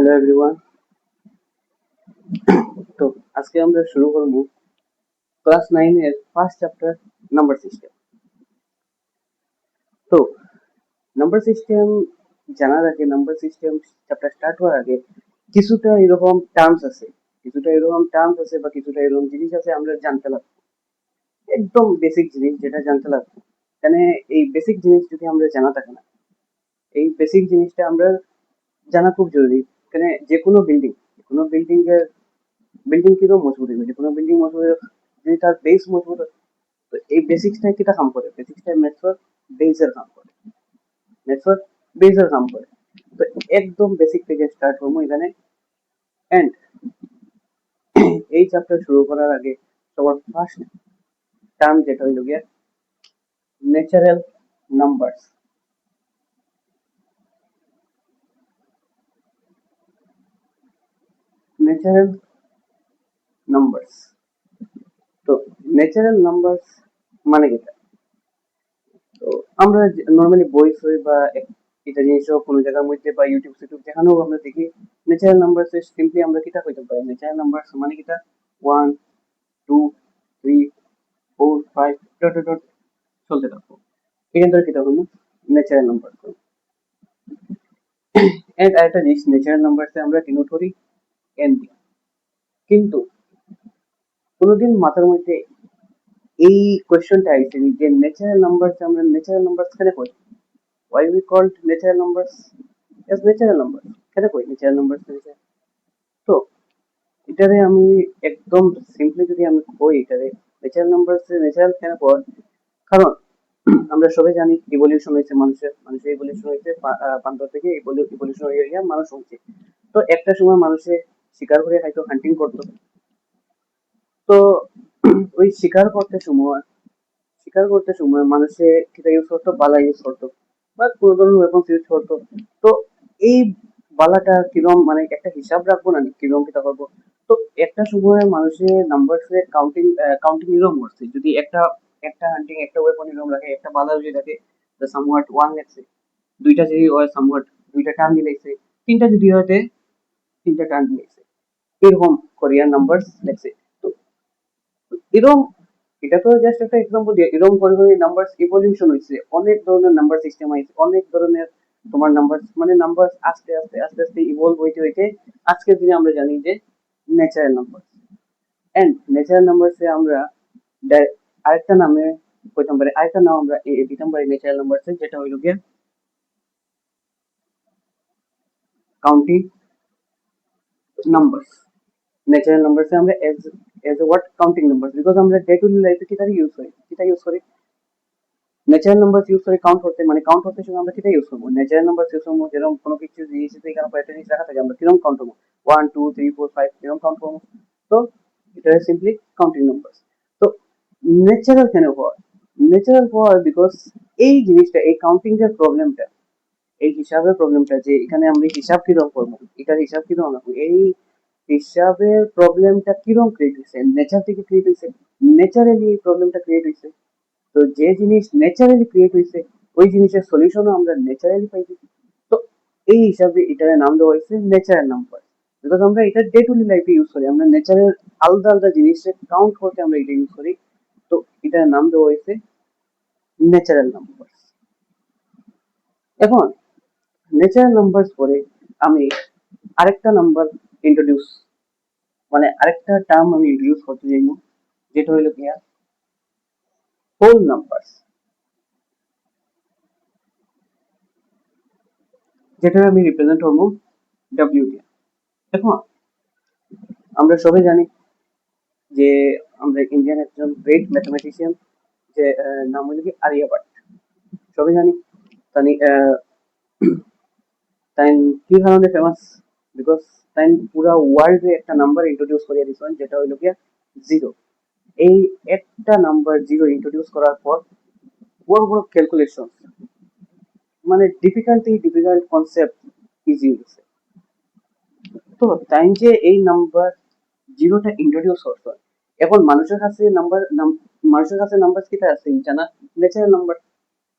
Hello everyone. তো আজকে আমরা শুরু করব ক্লাস 9 এর ফার্স্ট চ্যাপ্টার নাম্বার সিস্টেম। তো নাম্বার সিস্টেম জানার আগে, নাম্বার সিস্টেম চ্যাপ্টার স্টার্ট হওয়ার আগে কিছুটা এরকম টার্মস আছে, বা কিছুটা এরকম জিনিস আছে আমরা জানতে লাগবে। একদম বেসিক জিনিস যেটা জানতে লাগবে। এখানে এই বেসিক জিনিস যদি আমরা জানা থাকে না, এই বেসিক জিনিসটা আমরা জানা খুব জরুরি। এখানে যে কোনো বিল্ডিং কিরকম মজবুত হইবে, যে কোনো বিল্ডিং মজবুত হইবে যদি তার বেস মজবুত হয়। তো এই বেসিক্সটা কিটা কাম করে, বেসিক্সটা মেথড বেসের কাম করে, মেথড বেসের কাম করে। তো একদম বেসিক থেকে স্টার্ট করবো এখানে। এন্ড এই চ্যাপ্টার শুরু করার আগে সবার ফার্স্ট টার্ম যেটা হইল গিয়া ন্যাচারাল নাম্বারস। ন্যাচারাল নাম্বারস, তো ন্যাচারাল নাম্বারস মানে কি? তো আমরা নর্মালি বই সই বা এটা জিনিসও কোনো জায়গার মধ্যে বা ইউটিউব যেখানেও আমরা দেখি ন্যাচারাল নাম্বার সিম্পলি আমরা কিটা কইতে পারি, ন্যাচারাল নাম্বার মানে কিটা 1 2 3 4 5 ডট ডট চলতে থাকবো। এখান থেকে কিটা হলো ন্যাচারাল নাম্বার। এন্ড আরেকটা জিনিস, ন্যাচারাল নাম্বারসে আমরা ডিনোট করি এন দিয়ে। কিন্তু কোনোদিন মাথার মধ্যে এই কোয়েশ্চনটা আইছে যে ন্যাচারাল নাম্বারস আমরা ন্যাচারাল নাম্বারস কেন করি? Why we called natural numbers as natural numbers? কেন কই natural numbers হিসেবে? তো এটারে আমি একদম সিম্পলি যদি আমি কই এটারে ন্যাচারাল নাম্বারস ন্যাচারাল কেন কয়? কারণ আমরা সবাই জানি ইভলিউশন হয়েছে মানুষের ইভলিউশন হয়েছে বান্দর থেকে ইভলিউশন হয়ে গিয়ে মানুষ হয়েছে। তো একটা সময় মানুষে শিকার করে হয়তো হান্টিং করতো। তো ওই শিকার করতে সময় মানুষে কিটা ইউজ করতো, বালা ইউজ করতো বা কোনো ধরনের ওয়েপন্স ইউজ করতো। তো এই বালাটা কিরম মানে একটা হিসাব রাখবো না কিরম কিটা করবো। তো একটা সময় মানুষের নাম্বারসে কাউন্টিং এরকম করছে, যদি একটা একটা হান্টিং একটা ওয়েপন এরকম রাখে, একটা বালা যদি রাখে সামওয়াট ওয়ান লেখছে, দুইটা যদি হয় সামওয়াট দুইটা টান দিলাইছে, তিনটা যদি হয় তিনটা টান দিলাইছে, এরকম কোরিয়ান নাম্বারস লেখছে। তো এরকম, এটা তো জাস্ট একটা এক্সাম্পল দিয়ে এরকম করে করে নাম্বার ইভলিউশন হয়েছে, অনেক ধরনের নাম্বার সিস্টেম হয়েছে, অনেক ধরনের তোমার নাম্বার মানে নাম্বার আস্তে আস্তে আস্তে আস্তে ইভলভ হইতে হইতে আজকের দিনে আমরা জানি যে ন্যাচারাল নাম্বার। এন্ড ন্যাচারাল নাম্বারসে আমরা আরেকটা নামে কইতাম পারি, আরেকটা নাম আমরা দিতাম পারি ন্যাচারাল নাম্বারসে, যেটা হইল গিয়ে কাউন্টিং নাম্বারস। ন্যাচারাল নাম্বারসে আমরা as a word counting numbers, because আমরা ডে টু ডে লাইফে কিটা ইউজ করি ন্যাচারাল নাম্বার ইউজ করে কাউন্ট করতে, মানে কাউন্ট করতে সময় আমরা সেটা ইউজ করবো ন্যাচারাল নাম্বার ইউজ করবো। যেরকম কোনো কিছু জিনিস এখানে কয়েকটা জিনিস রাখা থাকে, আমরা কিরকম কাউন্ট করবো 1 2 3 4 5 কিরকম কাউন্ট করবো। তো এটা সিম্পলি কাউন্টিং নাম্বার। তো ন্যাচারাল কেন হয়? ন্যাচারাল হয় বিকজ এই জিনিসটা, এই কাউন্টিং এর প্রবলেমটা, এই হিসাবের প্রবলেমটা, যে এখানে আমরা হিসাব কিরকম করবো, এটার হিসাব কিরকম রাখবো, এই হিসাবের প্রবলেমটা কিরকম ক্রিয়েট হয়েছে, নেচার থেকে ক্রিয়েট হয়েছে, নেচারালি এই প্রবলেমটা ক্রিয়েট হয়েছে। তো যে জিনিস ন্যাচারালি ক্রিয়েট হয়েছে ওই জিনিসের সলিউশনও আমরা ন্যাচারালি পাইছি। তো এই হিসাবে এটার নাম দেওয়া হয়েছে ন্যাচারাল নাম্বার, বিকজ আমরা এটা ডে টু ডে লাইফে ইউজ করি, আমরা ন্যাচারাল আলাদা আলাদা জিনিসের কাউন্ট করতে আমরা এটা ইউজ করি। তো এটার নাম দেওয়া হয়েছে ন্যাচারাল নাম্বার। এখন ন্যাচারাল নাম্বার পরে আমি আরেকটা নাম্বার ইন্ট্রোডিউস, মানে আরেকটা টার্ম আমি ইন্ট্রোডিউস করতে চাইব, যেটা হইল গিয়া হোল নাম্বার, যেটা আমি রিপ্রেজেন্ট করবো ডাব্লিউ দিয়ে। এখন আমরা সবাই জানি যে আমরা ইন্ডিয়ান একজন গ্রেট ম্যাথমেটিশিয়ান, যে নাম হলো কি আর্যভট্ট, সবাই জানি। তাই তাই কি কারণে ফেমাস? বিকজ তাই পুরা ওয়ার্ল্ডে একটা নাম্বার ইন্ট্রোডিউস করিয়ে দিয়েছেন, যেটা হইল গিয়া জিরো। এই একটা নাম্বার জিরো ইন্ট্রোডিউস করার পর বড় বড় ক্যালকুলেশন, মানে ডিফিকাল্ট কনসেপ্ট ইজি হয়েছে। তো তাই যে এই নাম্বার জিরোটা ইন্ট্রোডিউস করতে, এখন মানুষের কাছে নাম্বার কিটা আছে জানা, ন্যাচারাল নাম্বার,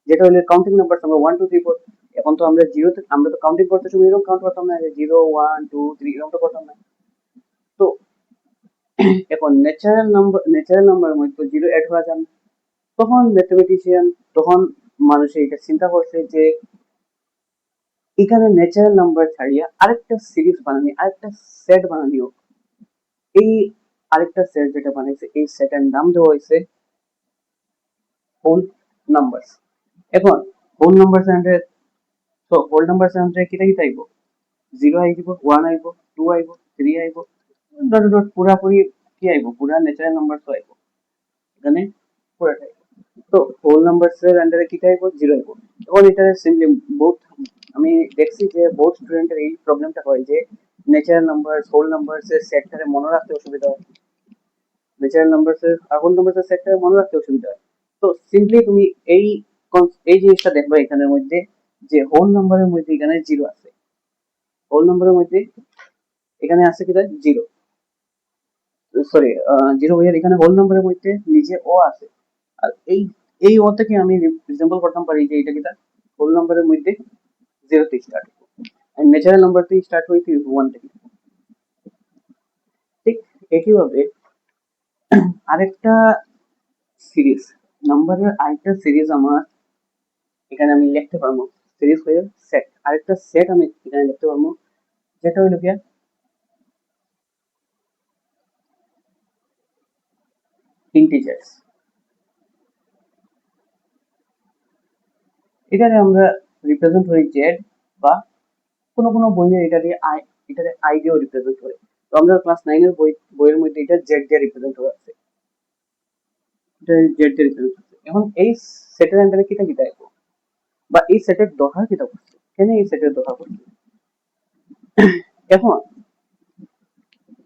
যেটা হলো কাউন্টিং নাম্বার আমরা 1 2 3 4। এখন তো আমরা জিরোতে আমরা তো কাউন্টিং করতে সময় এরকম কাউন্ট করতাম না যে 0 1 2 3 এরকম তো করতাম না। তো এখন ন্যাচারাল নাম্বারের মধ্যে জিরো অ্যাড করা যান, তখন ম্যাথমেটিশিয়ান তখন মানুষ এটা চিন্তা করছে যে এখানে ন্যাচারাল নাম্বার ছাড়িয়ে আরেকটা সিরিজ বানানি, আরেকটা সেট বানানি হোক। এই আরেকটা সেট যেটা বানাইছে এই সেটের নাম দেওয়া হয়েছে হোল নাম্বারস। এখন হোল নাম্বারস এন্ড তো হোল নাম্বারস এন্ড কিটা কিটা আইব, 0 আইব, 1 আইব, 2 আইব, 3 আইব, ডট ডট পুরাপুরি কি আইব, পুরা ন্যাচারাল নাম্বার তো আইব এখানে পুরাটাই। তো হোল নাম্বারস এর আন্ডারে কিটা আইব, 0 আইব। এখন এটা সিম্পলি বহুত আমি দেখছি যে বহুত স্টুডেন্টের এই প্রবলেমটা হয় যে ন্যাচারাল নাম্বার হোল নাম্বারস এর সেটটারে মনে রাখতে অসুবিধা হয়, ন্যাচারাল নাম্বারস এর আর হোল নাম্বারস এর সেটটারে মনে রাখতে অসুবিধা হয়। তো সিম্পলি তুমি এই এই জিনিসটা দেখবা এখানের মধ্যে যে হোল নাম্বারের মধ্যে এখানে 0 আছে, হোল নাম্বারের মধ্যে এখানে আছে কিটা 0, সরি 0 ভাইয়ার এখানে হোল নাম্বারের মধ্যে নিচে ও আছে। আর এই ও থেকে আমি রিজেম্বল করতে পারি যে এটা কিটা হোল নাম্বারের মধ্যে 0 তে স্টার্ট, আর ন্যাচারাল নাম্বার থেকে স্টার্ট হইতে 1 থেকে। ঠিক একইভাবে আরেকটা সিরিজ নাম্বারের আরেকটা সিরিজ আমার এখানে আমি লিখতে পারবো, সিরিজ হয়ে সেট, আরেকটা সেট আমি এখানে লিখতে পারবো যেটা হলো কি ইন্টিজার্স। এখানে আমরা রিপ্রেজেন্ট করি জেড, বা কোনো কোনো বইয়ে এটারে আই দিয়েও রিপ্রেজেন্ট করে। তো আমরা ক্লাস 9 এর বইয়ের মধ্যে এটা জেড দিয়ে রিপ্রেজেন্ট করা আছে, এটা জেড দিয়ে রিপ্রেজেন্ট আছে। এখন এই সেটের আন্ডারে কিটা কিটা আইব, বা এই সেটের দোহা কিটা করছে, কেন এই সেটের দোহা করছে। এখন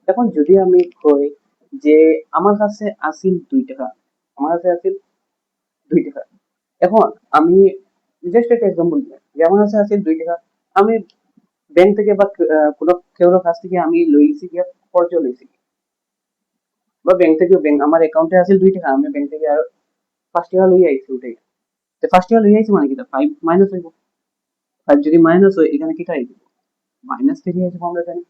এখন যদি আমি কই যে আমার কাছে আসিল 2 টাকা, আমার কাছে আসিল 2 টাকা। এখন আমি জাস্ট একটা এক্সাম্পল দিই যে আমার কাছে আসিল 2 টাকা, আমি ব্যাংক থেকে বা কোনো কেউর কাছ থেকে আমি লইছি গিয়া খরচ লইছি, বা ব্যাংক থেকে আমার অ্যাকাউন্টে আছে 2 টাকা, আমি ব্যাংক থেকে আর 5 টাকা লই আইছি উঠে। তো 5 টাকা লই আইছি মানে কি 5 মাইনাস হইব, 5 যদি মাইনাস হয় এখানে কিটা আইব, -3 আইব আমরা জানি।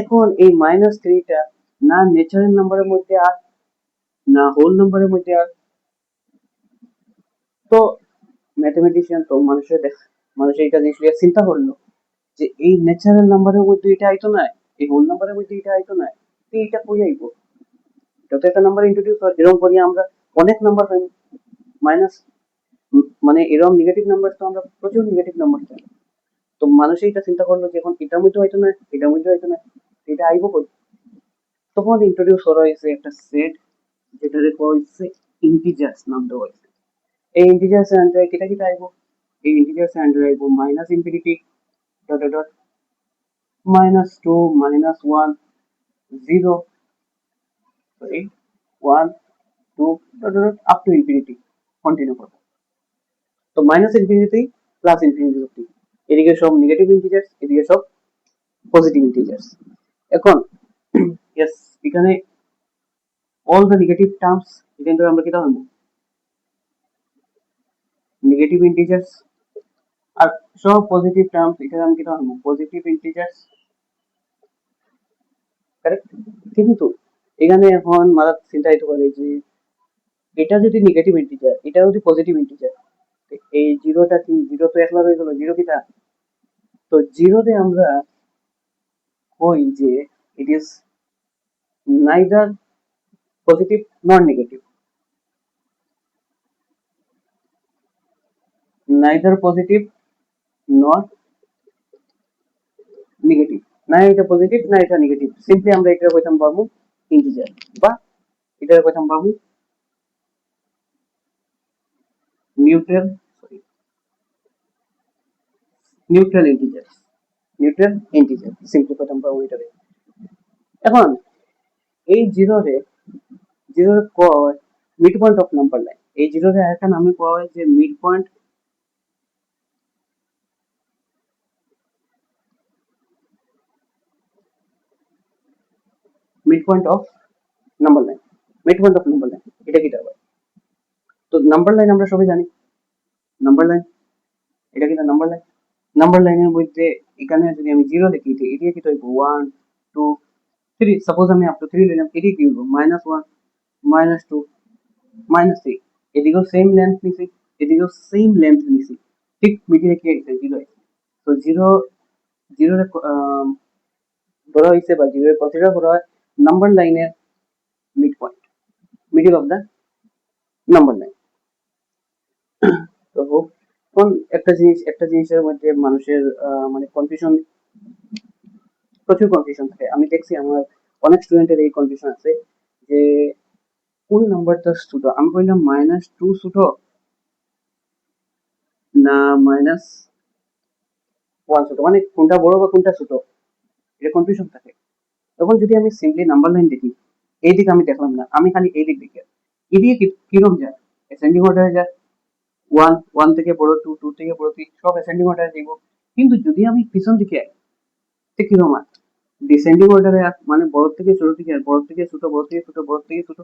এখন এই -3টা না ন্যাচারাল নাম্বারের মধ্যে আর না হোল নাম্বারের মধ্যে আর। তো ম্যাথমেটিশিয়ান তো মানুষের এটা জিনিস নিয়ে চিন্তা করলো যে এই ন্যাচারাল নাম্বারের মধ্যে এটা আইতো না, এই হোল নাম্বারের মধ্যে এটা আইতো না, তো এটা কই আইব। যত একটা নাম্বার ইন্ট্রোডিউস হয় এরকম করি আমরা অনেক নাম্বার পাই মাইনাস, মানে এরকম নেগেটিভ নাম্বার তো আমরা প্রচুর নেগেটিভ নাম্বার পাই। তো মানুষ এটা চিন্তা করলো যে এখন এটার মধ্যে হয়তো না, এটার মধ্যে হয়তো না, এটা আইব কই। তখন ইন্ট্রোডিউস করা হয়েছে একটা সেট যেটাকে করা হয়েছে ইন্টিজার্স নাম দেওয়া হয়েছে। এই ইন্টিজার্স এর আন্ডারে কিটা কিটা আইব, এই ইন্টিজার্স এর আন্ডারে আইব minus infinity dot dot -2 -1 0, sorry 1 2 dot dot up to infinity continue করব। তো মাইনাস ইনফিনিটি প্লাস ইনফিনিটি অব্দি, এদিকে সব নেগেটিভ ইন্টিজার্স, এদিকে সব পজিটিভ ইন্টিজার্স। এখন ইয়েস এখানে অল দ্য নেগেটিভ টার্মস এখান থেকে আমরা কিটা হইব নেগেটিভ ইন্টিজার্স, আর সব পজিটিভ টার্মস এখানে আমরা কিটা হইব পজিটিভ ইন্টিজার্স, কারেক্ট। কিন্তু এখানে এখন মারা চিন্তা হইতে পারে যে এটা যদি নেগেটিভ ইন্টিজার, এটা যদি পজিটিভ ইন্টিজার, এই জিরোটা কি, জিরো তো একলা হয়ে গেল, জিরো কিটা। তো জিরোতে আমরা কই যে ইট ইজ নাইদার পজিটিভ নর নেগেটিভ, নাইদার পজিটিভ নর নেগেটিভ, না এটা পজিটিভ না এটা নেগেটিভ, সিম্পলি আমরা এটা কইতাম পাবো ইন্টিজার, বা এটা কইতাম পাবো neutral, sorry neutral integer, neutral integer simply কইতাম পাবো এটারে। এখন এই জিরোর কয় mid point of number line, এই জিরোর আরেকটা নামে পাওয়া হয় যে mid point, mid point of number line, mid point of number line এটা কিটা হয়। তো নাম্বার লাইন আমরা সবাই জানি, নাম্বার লাইন এটা কিন্তু নাম্বার লাইনের মধ্যে এখানে যদি আমি 0 লিখি এটা কি হইব 1 2 3 সাপোজ আমি আপ টু 3 লিখলাম এটা কি হইব -1 -2 -3 এদিকেও সেম লেন্থ নিছি এদিকেও সেম লেন্থ নিছি ঠিক মিডিলে কি আছে 0 আছে তো 0 0 ধরা হয়েছে বা 0 কনসিডার করা হয় নাম্বার লাইনের mid point middle of the number line. তো কোন একটা জিনিসের মধ্যে মানুষের মানে কনফিউশন প্রচুর কনফিউশন থাকে আমি দেখছি আমার অনেক স্টুডেন্টের এই কনফিউশন আছে যে কোন নাম্বারটা ছোট আমি কইলাম -2 ছোট না -1 ছোট মানে কোনটা বড় বা কোনটা ছোট এটা কনফিউশন থাকে তখন যদি আমি সিম্পলি নাম্বার লাইন দেখি এই দিক আমি দেখলাম না আমি খালি এই দিক দেখি এদিকে কিরকম যায় অ্যাসেন্ডিং অর্ডারে যায় 1 থেকে বড় 2 থেকে বড় 3 সব অ্যাসেন্ডিং অর্ডারে দিব কিন্তু যদি আমি পিছন দিকে তে কিরকম হয় ডিসেন্ডিং অর্ডারে মানে বড় থেকে ছোট দিকে বড় থেকে ছোট বড় থেকে ছোট বড় থেকে ছোট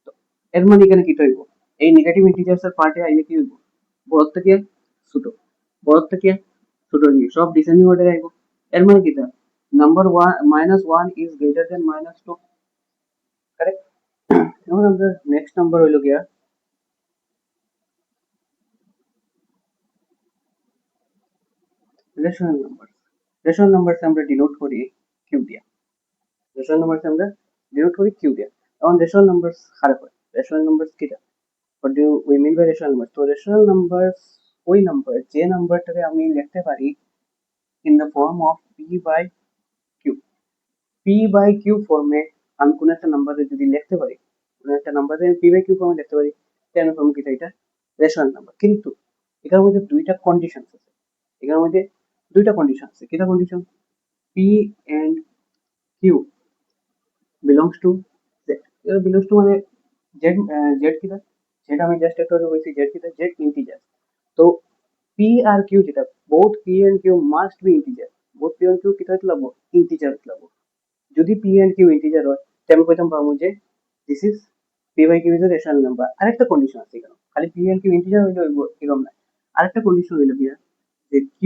তো এর মানে এখানে কি হইব এই নেগেটিভ ইন্টিজার্স এর পার্টে আইলে কি হইব বড় থেকে ছোট বড় থেকে ছোট নিয়ে সব ডিসেন্ডিং অর্ডারে আইব এর মানে কি number 1 -1 is greater than -2 correct. এখন আমরা নেক্সট নাম্বার হইল গিয়া রেশনাল নাম্বার রেশনাল নাম্বারকে আমরা ডিনোট করি কিউ দিয়া রেশনাল নাম্বারকে আমরা ডিনোট করি কিউ দিয়া এখন রেশনাল নাম্বার খারাপ হয় রেশনাল নাম্বার কিটা what do we mean by rational numbers তো রেশনাল নাম্বার ওই নাম্বার যে নাম্বারটাকে আমি লিখতে পারি in the form of p by q p by q ফর্মে আমি কোন একটা নাম্বারে যদি লিখতে পারি কোন একটা নাম্বারে p by q ফর্মে লিখতে পারি তাহলে ফর্ম কিটা এটা রেশনাল নাম্বার কিন্তু এটার মধ্যে দুইটা কন্ডিশন আছে এটার মধ্যে দুইটা কন্ডিশন আছে কিটা condition p and q belongs to z এটা belongs to মানে z z কিটা যেটা আমি জাস্ট একটু আগে বলছি z কিটা z ইন্টিজার তো p আর q যেটা both p and q must be integer both p and q কিটা হতে লাগবো ইন্টিজার হতে লাগবো যদি p and q ইন্টিজার হয় তাহলে আমি কইতাম পাবো যে this is p by q is a rational number আরেকটা কন্ডিশন আছে এখানে খালি p and q ইন্টিজার হইলে হইব এরকম না আরেকটা কন্ডিশন হইলো কি যে q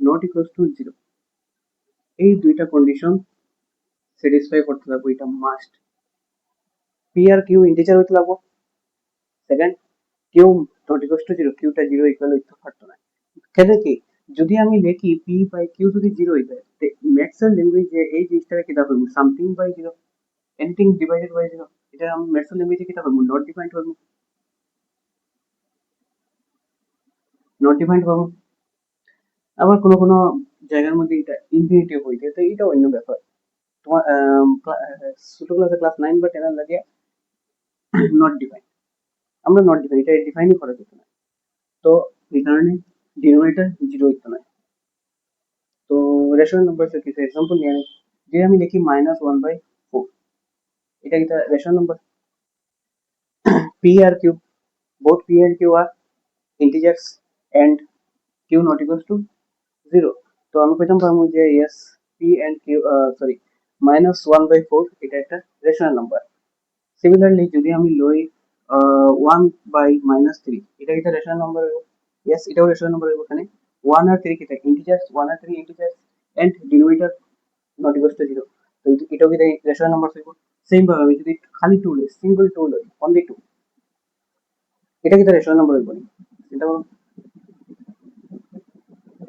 not equals to 0 এই দুইটা কন্ডিশন স্যাটিসফাই করতে লাগবে এটা মাস্ট p আর q ইন্টিজার হইতে লাগবো second Q not equal to 0 কিউটা 0 ইকুয়াল হইতে পারতো না কেন কি যদি আমি লিখি p বাই q যদি 0 হয়ে যায় তে ম্যাথসের ল্যাঙ্গুয়েজে এই জিনিসটাকে কি দেখাবো something by 0 anything divided by 0 এটা আমি ম্যাথসের ল্যাঙ্গুয়েজে কি দেখাবো নট ডিফাইন্ড করব নট ডিফাইন্ড করব আবার কোন কোন জায়গার মধ্যে এটা ইনফিনিটিভ হইতে তো এটা অন্য ব্যাপার তোমার ছোট ক্লাসে ক্লাস 9 বা 10 এর লাগে নট ডিফাইন্ড আমরা নট ডিফাইন্ড এটা ডিফাইনই করা যেত না তো এই কারণে ডিনোমিনেটর 0 হইতো না তো রেশনাল নাম্বারস এর কিছু এক্সাম্পল নিয়ে নিই যে আমি লিখি -1/4 এটা একটা রেশনাল নাম্বার p আর q both p and q are integers and q not equals to 0 তো আমি কইতাম পারবো যে yes p and q sorry -1/4 এটা একটা রেশনাল নাম্বার সিমিলারলি যদি আমি লই 1/-3 এটা একটা রেশনাল নাম্বার হবে yes এটাও রেশনাল নাম্বার হবে এখানে 1 আর 3 কিটা ইন্টিজার্স 1 আর 3 integers and denominator not equal to 0 তো এটাও কি রেশনাল নাম্বার হইব সেম ভাবে আমি যদি খালি 2 লই সিঙ্গেল 2 লই অনলি 2 এটা কি রেশনাল নাম্বার হইব এটা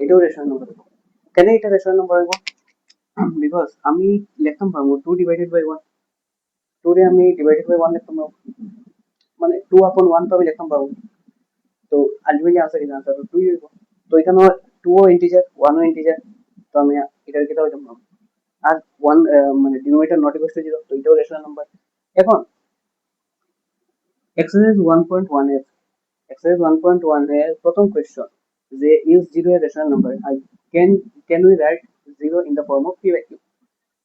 এটাও রেশনাল নাম্বার হইব কেন এটা রেশনাল নাম্বার হইব বিকজ আমি লিখতাম পারবো 2 ডিভাইডেড বাই 1 2 রে আমি ডিভাইডেড বাই 1 লিখতাম পারবো মানে 2 upon 1 তো আমি লিখতাম পারবো তো আলটিমেটলি আনসার কি আনসার তো 2 হইব তো এখানে 2 ও ইন্টিজার 1 ও ইন্টিজার তো আমি এটার কি হইতাম পারবো আর 1 মানে ডিনোমিনেটর নট ইকুয়াল টু 0 তো এটাও রেশনাল নাম্বার এখন এক্সারসাইজ 1.1 এর এক্সারসাইজ 1.1 এর প্রথম কোশ্চেন যে is 0 A rational number I can we write 0 in the form of p by q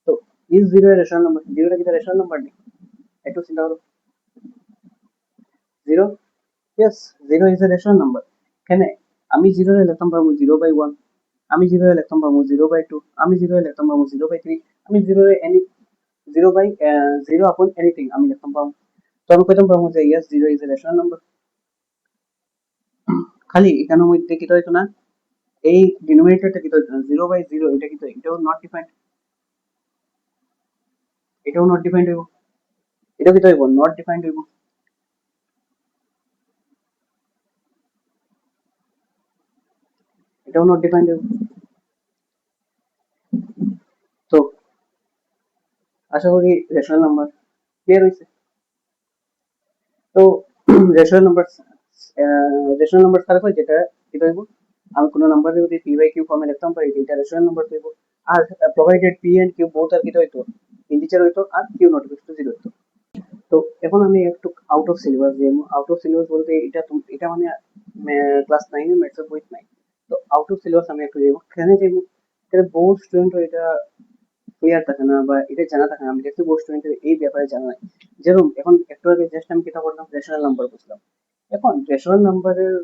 তো ইজ 0 এর রেশনাল নাম্বার 0 টা কি রেশনাল নাম্বার নেই একটু চিন্তা করো 0 yes 0 is a rational number কেন আমি 0 এ লিখতাম পারবো 0/1 আমি 0 এ লিখতাম পারবো 0/2 আমি 0 এ লিখতাম পারবো 0/3 আমি 0 এ এনি 0 বাই 0 upon anything আমি লিখতাম পারবো তো আমি কইতাম পারবো যে yes 0 is a rational number খালি এখানের মধ্যে কি হইতো না এই ডিনোমিনেটরটা কি তো 0/0, এটা কি তো এটাও নট ডিফাইন্ড, এটাও নট ডিফাইন্ড হইব, এটাও কি তো হইব নট ডিফাইন্ড হইব। এটাও নট ডিফাইন্ড হইব। তো আশা করি রেশনাল নাম্বার ক্লিয়ার হয়েছে। তো রেশনাল নাম্বার, রেশনাল নাম্বার তার হয় যেটা কি হইব, আমি কোনো নাম্বারে যদি পি বাই কিউ ফর্মে লিখতাম পারি এটা রেশনাল নাম্বার হইব। আর provided P and Q both are কি হইতো ইন্টিজার হইতো, আর কিউ নট ইকুয়াল টু 0 হইতো। তো এখন আমি একটু আউট অফ সিলেবাস যাই। আউট অফ সিলেবাস বলতে এটা মানে ক্লাস 9 এর ম্যাথস বই নাই। তো আউট অফ সিলেবাস আমি একটু যাইব, কেন যাইব, এটা বহু স্টুডেন্ট এটা ক্লিয়ার থাকে না বা এটা জানা থাকে না। আমি দেখছি বহু স্টুডেন্টের এই ব্যাপারে জানা নাই। যেরকম এখন একটু আগে জাস্ট আমি কিতা করলাম, রেশনাল নাম্বার বুঝলাম। এখন রেশনাল নাম্বারের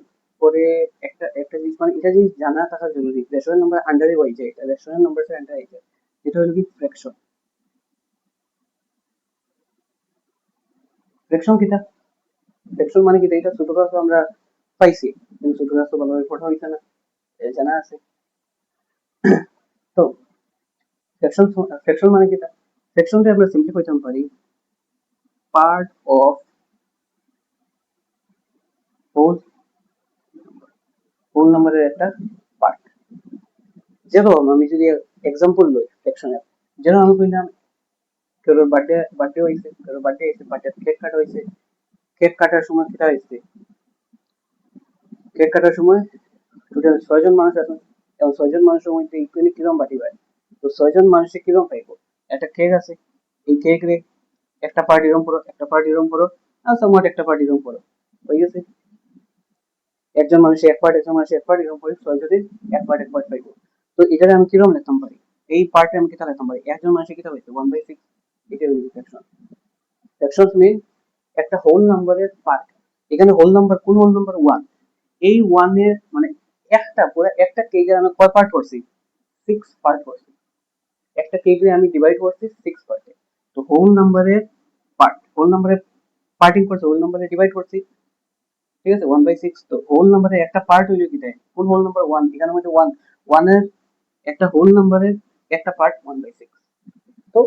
পরে একটা একটা জিনিস মানে এটা জিনিস জানা থাকা জরুরি, রেশনাল নাম্বার আন্ডারে হয়ে যায়, এটা রেশনাল নাম্বার আন্ডারে হয়ে যায়, যেটা হলো কি ফ্র্যাকশন। ফ্র্যাকশন কিতা, ফ্র্যাকশন মানে কি এটা ছোট ক্লাস আমরা পাইছি, কিন্তু ছোট ক্লাস তো ভালোভাবে পড়া হইছে না, এটা জানা আছে। তো ফ্র্যাকশন, ফ্র্যাকশন মানে কিতা, ফ্র্যাকশনটা আমরা সিম্পলি কইতে পারি পার্ট অফ হোল, হোল নাম্বারের একটা পার্ট। যেরকম আমি যদি এক্সাম্পল লই ফ্র্যাকশনের, যেরকম আমি কইলাম কারোর বার্থডে বার্থডে হইছে, কারোর বার্থডে হইছে, বার্থডে কেক কাটা হইছে, কেক কাটার সময় কিতা হইছে, কেক কাটার সময় টোটাল 6 জন মানুষ আছেন, এবং 6 জন মানুষের মধ্যে ইকুয়ালি কিরম বাটি পায়। তো 6 জন মানুষে কিরম পাইব, একটা কেক আছে, এই কেক রে একটা পার্টি রুম করো, একটা পার্টি রুম করো, আর সময় একটা পার্টি রুম করো, হয়ে গেছে। একজন মানুষের এক পার্ট, একজন মানুষের এক পার্ট, এরকম করে 6 জনের এক পার্ট পাইব। তো এটারে আমি কিরম লিখতাম পারি, এই পার্টে আমি কিতা লিখতাম পারি, একজন মানুষের কিতা পাইছে 1/6, এটা হলো ফ্র্যাকশন। ফ্র্যাকশন মিন একটা হোল নাম্বারের পার্ট। এখানে হোল নাম্বার কোন হোল নাম্বার 1, এই 1 এর মানে একটা পুরো একটা কেকের আমি কয় পার্ট করছি, 6 পার্ট করছি, একটা কেকে আমি ডিভাইড করছি 6 পার্টে। তো হোল নাম্বারের পার্ট, হোল নাম্বারের পার্টিং করছে, হোল নাম্বারে ডিভাইড করছি, ঠিক আছে 1/6। তো হোল নাম্বারের একটা পার্ট হইলো কি দেয়, কোন হোল নাম্বার 1, এখানে মধ্যে 1, 1 এর একটা হোল নাম্বারের একটা পার্ট 1/6। তো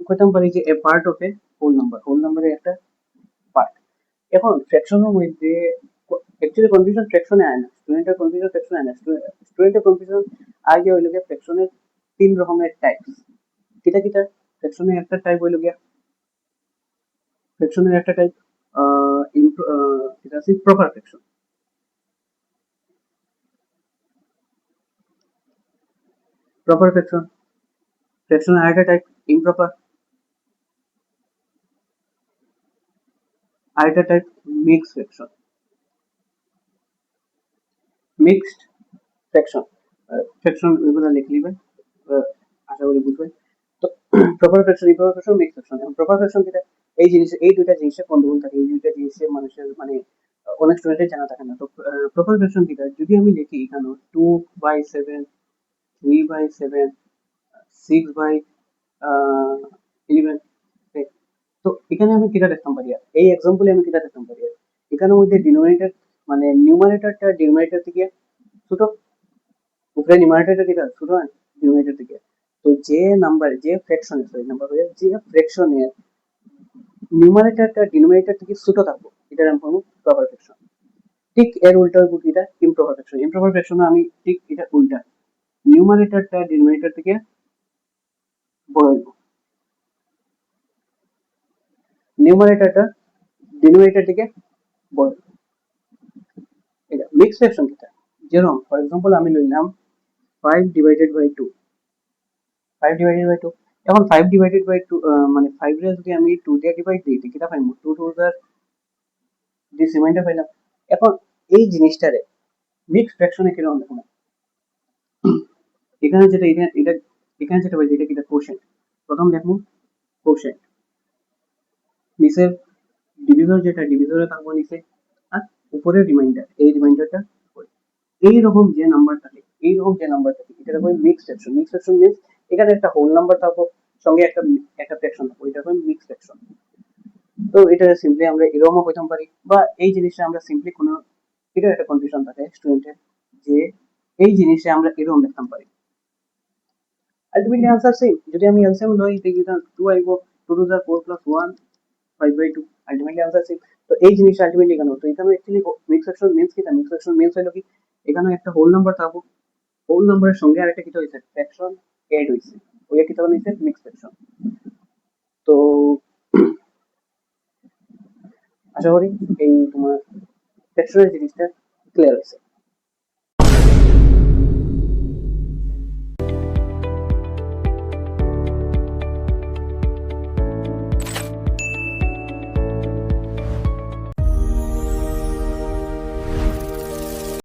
কইতাম পারি যে a part of a whole number, whole নাম্বারের একটা পার্ট। এখন ফ্র্যাকশনের মধ্যে অ্যাকচুয়ালি কনফিউশন ফ্র্যাকশনে আয় না, স্টুডেন্টের কনফিউশন ফ্র্যাকশনে আয় না, স্টুডেন্টের কনফিউশন আগে হইল গিয়ে ফ্র্যাকশনের 3 রকমের টাইপস। কিটা কিটা, ফ্র্যাকশনের একটা টাইপ হইল গিয়া, ফ্র্যাকশনের একটা টাইপ এটা আছে প্রপার ফ্র্যাকশন, প্রপার ফ্র্যাকশন। ফ্র্যাকশনের আরেকটা টাইপ ইমপ্রপার, আরেকটা type mix fraction, mixed fraction. Fraction এগুলো লিখে নিবেন, আশা করি বুঝবেন। তো proper fraction, improper fraction, mix fraction. এখন প্রপার ফ্র্যাকশন যেটা, এই জিনিস এই দুইটা জিনিসের গন্ডগোল থাকে, এই দুইটা জিনিসে মানুষের মানে অনেক স্টুডেন্টের জানা থাকে না। তো প্রপার ফ্র্যাকশন যেটা, যদি আমি লিখি এখানে 2/7, 3/7, 6/11, তো এখানে আমি কিটা লিখতাম পারি, এই এক্সাম্পলে আমি কিটা লিখতাম পারি, এখানের মধ্যে ডিনোমিনেটর মানে নিউমারেটরটা ডিনোমিনেটর থেকে ছোট, উপরে নিউমারেটরটা কিটা ছোট হয় ডিনোমিনেটর থেকে। তো যে নাম্বার, যে ফ্র্যাকশনে, সরি নাম্বার হয়ে, যে ফ্র্যাকশনে নিউমারেটরটা ডিনোমিনেটর থেকে ছোট থাকবো, এটার আমি বলবো প্রপার ফ্র্যাকশন। ঠিক এর উল্টা হইব কিটা, ইমপ্রপার ফ্র্যাকশন। ইমপ্রপার ফ্র্যাকশনে আমি ঠিক এটা উল্টা, নিউমারেটরটা ডিনোমিনেটর থেকে বড় হইব, নিউমারেটরটা ডিনোমিনেটর থেকে বড়। এটা মিক্স ফ্র্যাকশন কিটা, যেরকম ফর এক্সাম্পল আমি লইলাম 5/2, 5/2। এখন 5/2 মানে 5 রে যদি আমি 2 দিয়ে ডিভাইড দিই কিটা পাইম, 2 2 জার যে সেভেনটা পাইলাম। এখন এই জিনিসটারে মিক্স ফ্র্যাকশনে কিরকম দেখুন, এখানে যেটা এটা এটা এখানে যেটা পাইছি এটা কিটা কোশেন্ট, প্রথম দেখুন কোশেন্ট, নিচের ডিভিজর যেটা ডিভিজরে থাকবো নিচে, আর উপরে রিমাইন্ডার, এই রিমাইন্ডারটা এইরকম যে নাম্বার থাকে, এইরকম যে নাম্বার থাকে এটা হবে mix fraction. Mix fraction means এখানে একটা হোল নাম্বার থাকবো, সঙ্গে একটা একটা ফ্র্যাকশন থাকবো, এটা হবে মিক্স ফ্র্যাকশন। তো এটা সিম্পলি আমরা এরকমও কইতাম পারি, বা এই জিনিসটা আমরা সিম্পলি কোনো, এটা একটা কনফিউশন থাকে স্টুডেন্টের যে এই জিনিসে আমরা এরকম লিখতাম পারি আলটিমেটলি আনসার সেম যদি আমি এলসিএম লই দেখি 2 আইব 2 টু 4 প্লাস 1 5/2 আলটিমেটলি আনসার সেম তো এই জিনিসটা আলটিমেটলি কেন তো এখানে অ্যাকচুয়ালি মিক্স ফ্র্যাকশন মিন্স কি মিক্স ফ্র্যাকশন মিন্স হলো কি এখানে একটা হোল নাম্বার থাকবো হোল নাম্বারের সঙ্গে আরেকটা কি হইছে ফ্র্যাকশন এড হইছে ওই কি তখন হইছে মিক্স ফ্র্যাকশন তো আশা করি এই তোমার ফ্র্যাকশনের জিনিসটা ক্লিয়ার হয়েছে